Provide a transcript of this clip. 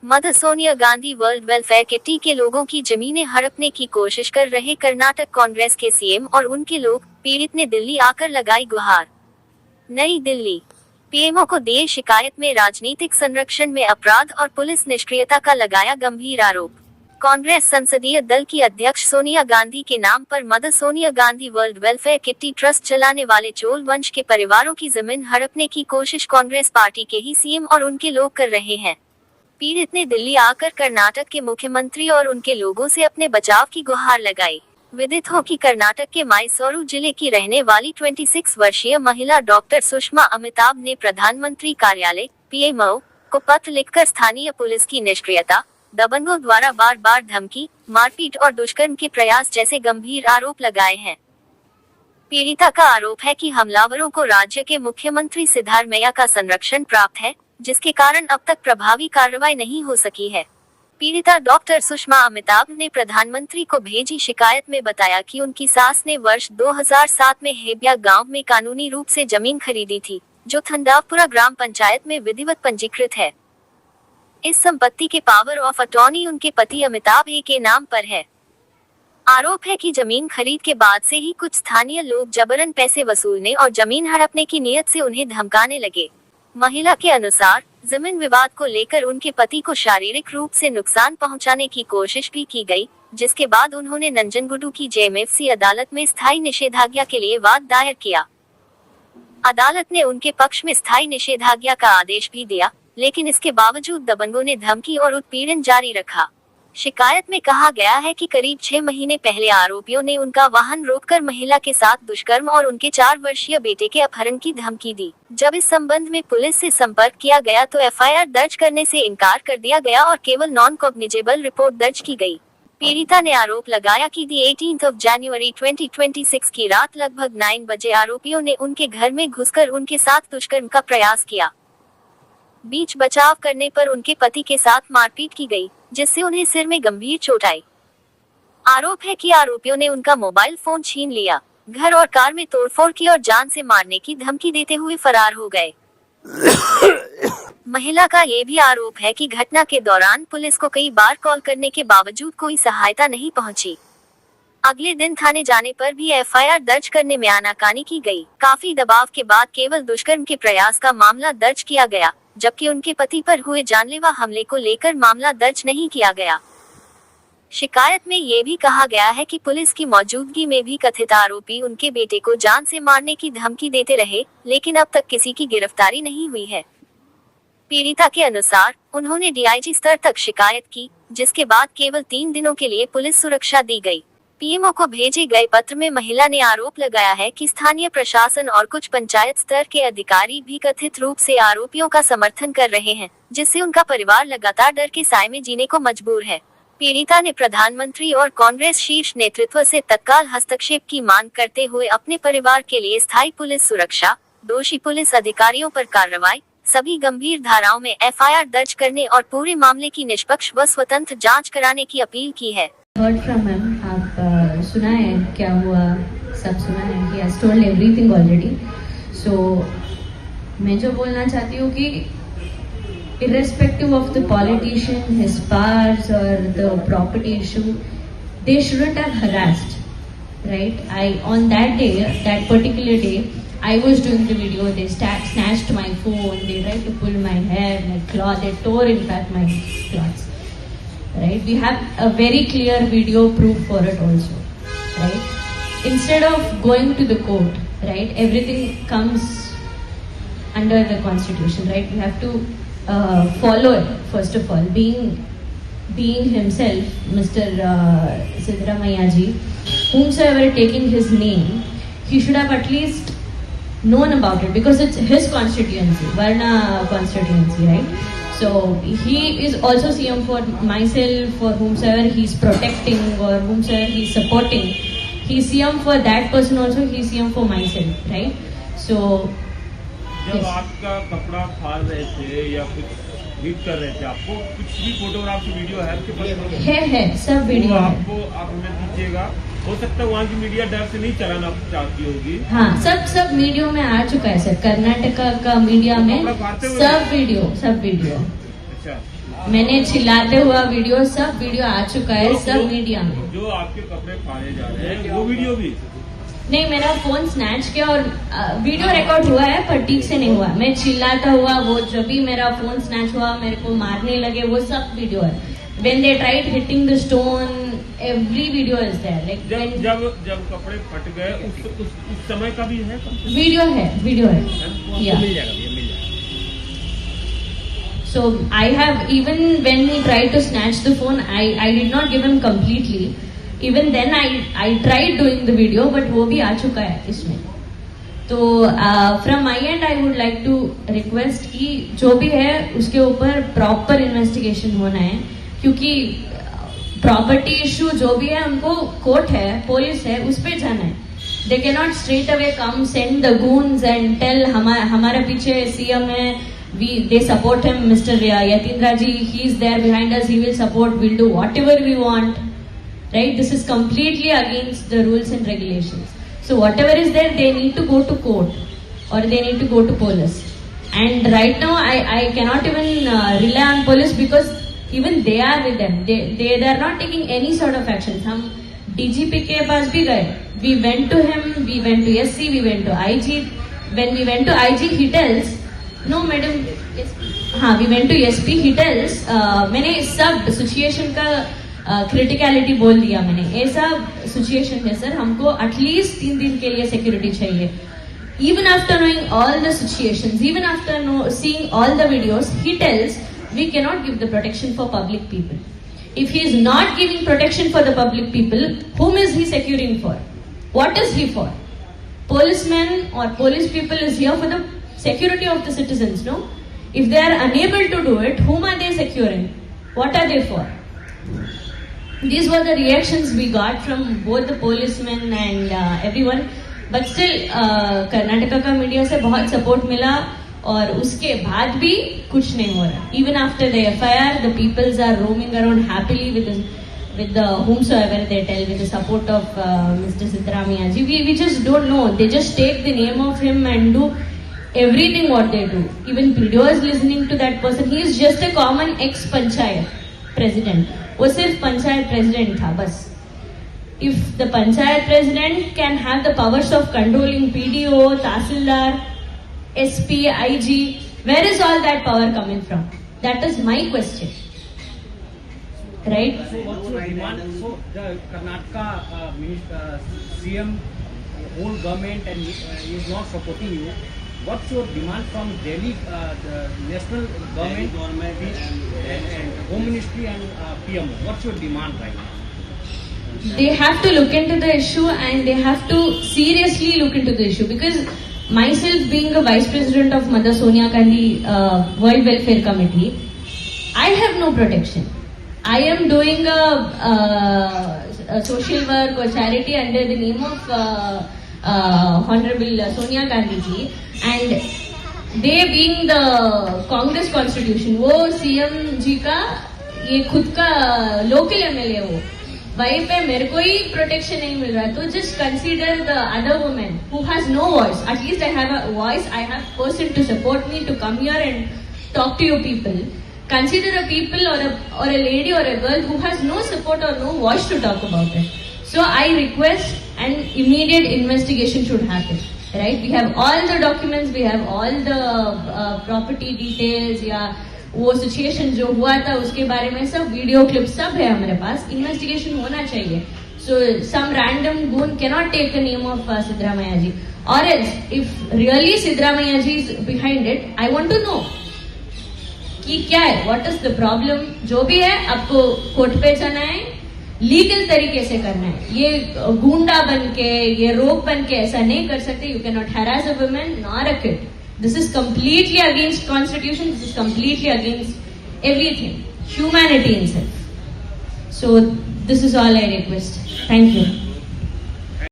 Mother Sonia Gandhi world welfare kitty के लोगों की जमीनें हड़पने की कोशिश कर रहे कर्नाटक कांग्रेस के सीएम और उनके लोग पीड़ित ने दिल्ली आकर लगाई गुहार। नई दिल्ली। पीएमओ को दिए शिकायत में राजनीतिक संरक्षण में अपराध और पुलिस निष्क्रियता का लगाया गंभीर आरोप। कांग्रेस संसदीय दल की अध्यक्ष सोनिया गांधी के नाम पर mother Sonia Gandhi world welfare kitty trust चलाने वाले चोल वंश के परिवारों की जमीन हड़पने की कोशिश कांग्रेस पार्टी के ही सीएम और उनके लोग कर रहे हैं। पीड़ित ने दिल्ली आकर कर्नाटक के मुख्यमंत्री और उनके लोगों से अपने बचाव की गुहार लगाई। विदित हो कि कर्नाटक के मैसूरू जिले की रहने वाली 26 वर्षीय महिला डॉक्टर सुषमा अमिताभ ने प्रधानमंत्री कार्यालय पीएमओ को पत्र लिखकर स्थानीय पुलिस की निष्क्रियता, दबंगों द्वारा बार बार धमकी, मारपीट और दुष्कर्म के प्रयास जैसे गंभीर आरोप लगाए हैं। पीड़िता का आरोप है कि हमलावरों को राज्य के मुख्यमंत्री सिद्धारमैया का संरक्षण प्राप्त है, जिसके कारण अब तक प्रभावी कार्रवाई नहीं हो सकी है। पीड़िता डॉक्टर सुषमा अमिताभ ने प्रधानमंत्री को भेजी शिकायत में बताया कि उनकी सास ने वर्ष 2007 में हेबिया गांव में कानूनी रूप से जमीन खरीदी थी, जो थंडावपुरा ग्राम पंचायत में विधिवत पंजीकृत है। इस संपत्ति के पावर ऑफ अटॉर्नी उनके पति अमिताभ ए के नाम पर है। आरोप है कि जमीन खरीद के बाद से ही कुछ स्थानीय लोग जबरन पैसे वसूलने और जमीन हड़पने की नीयत से उन्हें धमकाने लगे। महिला के अनुसार जमीन विवाद को लेकर उनके पति को शारीरिक रूप से नुकसान पहुंचाने की कोशिश भी की गई, जिसके बाद उन्होंने नंजनगुडू की जेएमएफसी अदालत में स्थायी निषेधाज्ञा के लिए वाद दायर किया। अदालत ने उनके पक्ष में स्थायी निषेधाज्ञा का आदेश भी दिया, लेकिन इसके बावजूद दबंगों ने धमकी और उत्पीड़न जारी रखा। शिकायत में कहा गया है कि करीब 6 महीने पहले आरोपियों ने उनका वाहन रोककर महिला के साथ दुष्कर्म और उनके 4 वर्षीय बेटे के अपहरण की धमकी दी। जब इस संबंध में पुलिस से संपर्क किया गया तो एफआईआर दर्ज करने से इनकार कर दिया गया और केवल नॉन कॉग्निजेबल रिपोर्ट दर्ज की गई। पीड़िता ने आरोप लगाया कि 18 जनवरी 2026 की रात लगभग 9 बजे आरोपियों ने उनके घर में घुसकर उनके साथ दुष्कर्म का प्रयास किया। बीच बचाव करने पर उनके पति के साथ मारपीट की गई, जिससे उन्हें सिर में गंभीर चोट आई। आरोप है कि आरोपियों ने उनका मोबाइल फोन छीन लिया, घर और कार में तोड़फोड़ की और जान से मारने की धमकी देते हुए फरार हो गए। महिला का ये भी आरोप है कि घटना के दौरान पुलिस को कई बार कॉल करने के बावजूद कोई सहायता नहीं पहुंची। अगले दिन थाने जाने पर भी एफआईआर दर्ज करने में आनाकानी की गई। काफी दबाव के बाद केवल दुष्कर्म के प्रयास का मामला दर्ज किया गया, जबकि उनके पति पर हुए जानलेवा हमले को लेकर मामला दर्ज नहीं किया गया। शिकायत में ये भी कहा गया है कि पुलिस की मौजूदगी में भी कथित आरोपी उनके बेटे को जान से मारने की धमकी देते रहे, लेकिन अब तक किसी की गिरफ्तारी नहीं हुई है। पीड़िता के अनुसार उन्होंने डीआईजी स्तर तक शिकायत की, जिसके बाद केवल 3 दिनों के लिए पुलिस सुरक्षा दी गई। पीएमओ को भेजे गए पत्र में महिला ने आरोप लगाया है कि स्थानीय प्रशासन और कुछ पंचायत स्तर के अधिकारी भी कथित रूप से आरोपियों का समर्थन कर रहे हैं, जिससे उनका परिवार लगातार डर के साए में जीने को मजबूर है। पीड़िता ने प्रधानमंत्री और कांग्रेस शीर्ष नेतृत्व से तत्काल हस्तक्षेप की मांग करते हुए अपने परिवार के लिए स्थायी पुलिस सुरक्षा, दोषी पुलिस अधिकारियों पर कार्रवाई, सभी गंभीर धाराओं में एफआईआर दर्ज करने और पूरे मामले की निष्पक्ष व स्वतंत्र जांच कराने की अपील की है। Heard from him, आप सुना है क्या हुआ, सब सुना है। He has told everything already. So मैं जो बोलना चाहती हूँ कि irrespective of the politician, his powers or the property issue, they shouldn't have harassed, right? On that day, that particular day, I was doing the video. They snatched my phone. They tried to pull my hair, my cloth. They tore, in fact, my clothes. Right? We have a very clear video proof for it also. Right? Instead of going to the court, right? Everything comes under the constitution, right? We have to follow it first of all. Being himself, Mr. Siddaramaiah ji, whomsoever taking his name, he should have at least known about it because it's his constituency, Varna constituency, right? So he is also CM for myself, for whomsoever he's protecting or whomsoever he's supporting. He's CM for that person also, he's CM for myself, right? So जब yes. आपका कपड़ा फाड़ रहे थे या कुछ hit कर रहे थे, आपको कुछ भी फोटोग्राफ की वीडियो है आपके पास? है सब वीडियो है। आप हमें दीजिएगा। हो सकता है वहाँ की मीडिया डर से नहीं चलाना चाहती होगी। हाँ, सब मीडियो में आ चुका है सर। कर्नाटका का मीडिया में सब वीडियो। अच्छा, मैंने चिल्लाते हुआ वीडियो, सब वीडियो आ चुका है, सब मीडिया में। जो आपके कपड़े फाड़े जा रहे हैं वो वीडियो भी? नहीं, मेरा फोन स्नैच किया और वीडियो रिकॉर्ड हुआ है पर ठीक से नहीं हुआ। मैं चिल्लाता हुआ, वो जब भी मेरा फोन स्नैच हुआ, मेरे को मारने लगे, वो सब वीडियो है। When they tried hitting the stone, every video is there. Like जब कपड़े फट गए उस समय का भी है? वीडियो है। मिल जाएगा, मिल जाएगा। So I have, even when he tried to snatch the phone, I did not give him completely. Even then I tried doing the video, but वो भी आ चुका है इसमें। तो from my end I would like to request कि जो भी है उसके ऊपर proper investigation होना है, क्योंकि प्रॉपर्टी इशू जो भी है उनको कोर्ट है, पुलिस है, उस पे जाना है। They can not straight away come send the goons and tell हमारे पीछे सीएम है, they support him, Mr. Yatindra ji, he is there behind us, he will support, we'll do whatever we want, right? This is completely against the rules and regulations. So whatever is there, they need to go to court or they need to go to police. And right now I cannot even rely on police because even they are with them. They are not taking any sort of actions. हम DGP के पास भी गए. We went to him, we went to SC, we went to IG. When we went to IG, he tells, no madam, हाँ, we went to SP, he tells, मैंने सब situation का criticality बोल दिया मैंने। ऐसा सिचुएशन है सर, हमको एटलीस्ट 3 दिन के लिए सिक्योरिटी चाहिए। Even after knowing all the situations, even after seeing all the videos, he tells, we cannot give the protection for public people. If he is not giving protection for the public people, whom is he securing for? What is he for? Policemen or police people is here for the security of the citizens, no? If they are unable to do it, whom are they securing? What are they for? These were the reactions we got from both the policemen and everyone. But still, Karnataka का media से बहुत support मिला और उसके बाद भी कुछ नहीं हो रहा. Even after the FIR, the peoples are roaming around happily with the whomsoever they tell, with the support of Mr. Siddaramaiah ji. We just don't know. They just take the name of him and do everything what they do. Even PDO is listening to that person. He is just a common ex-panchayat president. वो सिर्फ panchayat president था बस. If the panchayat president can have the powers of controlling PDO, Tahsildar, SP, IG, where is all that power coming from? That is my question. Right? So what's your demand? So the Karnataka CM, whole government and is not supporting you. What's your demand from Delhi, the national government and Home Ministry and PM? What's your demand right now? They have to look into the issue and they have to seriously look into the issue, because myself being a vice president of Mother Sonia Gandhi World Welfare Committee, I have no protection. I am doing a social work or charity under the name of Honorable Sonia Gandhi ji, and they being the Congress constitution, वो CM जी का ये खुद का local MLA हो, वहीं पे मेरे को ही प्रोटेक्शन नहीं मिल रहा है. तो just consider the other women who has no voice. At least I have a voice, I have person to support me to come here and talk to your people. Consider a people or a lady or a girl who has no support or no voice to talk about it. So I request an immediate investigation should happen. Right? We have all the documents, we have all the property details, या वो situation जो हुआ था उसके बारे में सब video clip सब है हमारे पास. इन्वेस्टिगेशन होना चाहिए. So some random goon cannot take the name of Siddaramaiah ji. Or else, if really Siddaramaiah ji is behind it, I want to know कि क्या है, व्हाट इज द प्रॉब्लम. जो भी है आपको कोर्ट पे जाना है, लीगल तरीके से करना है. ये गुंडा बन के, ये रोक बन के ऐसा नहीं कर सकते. You can not harass a woman nor a kid. This is completely against constitution. This is completely against everything, humanity itself. So this is all I request. Thank you.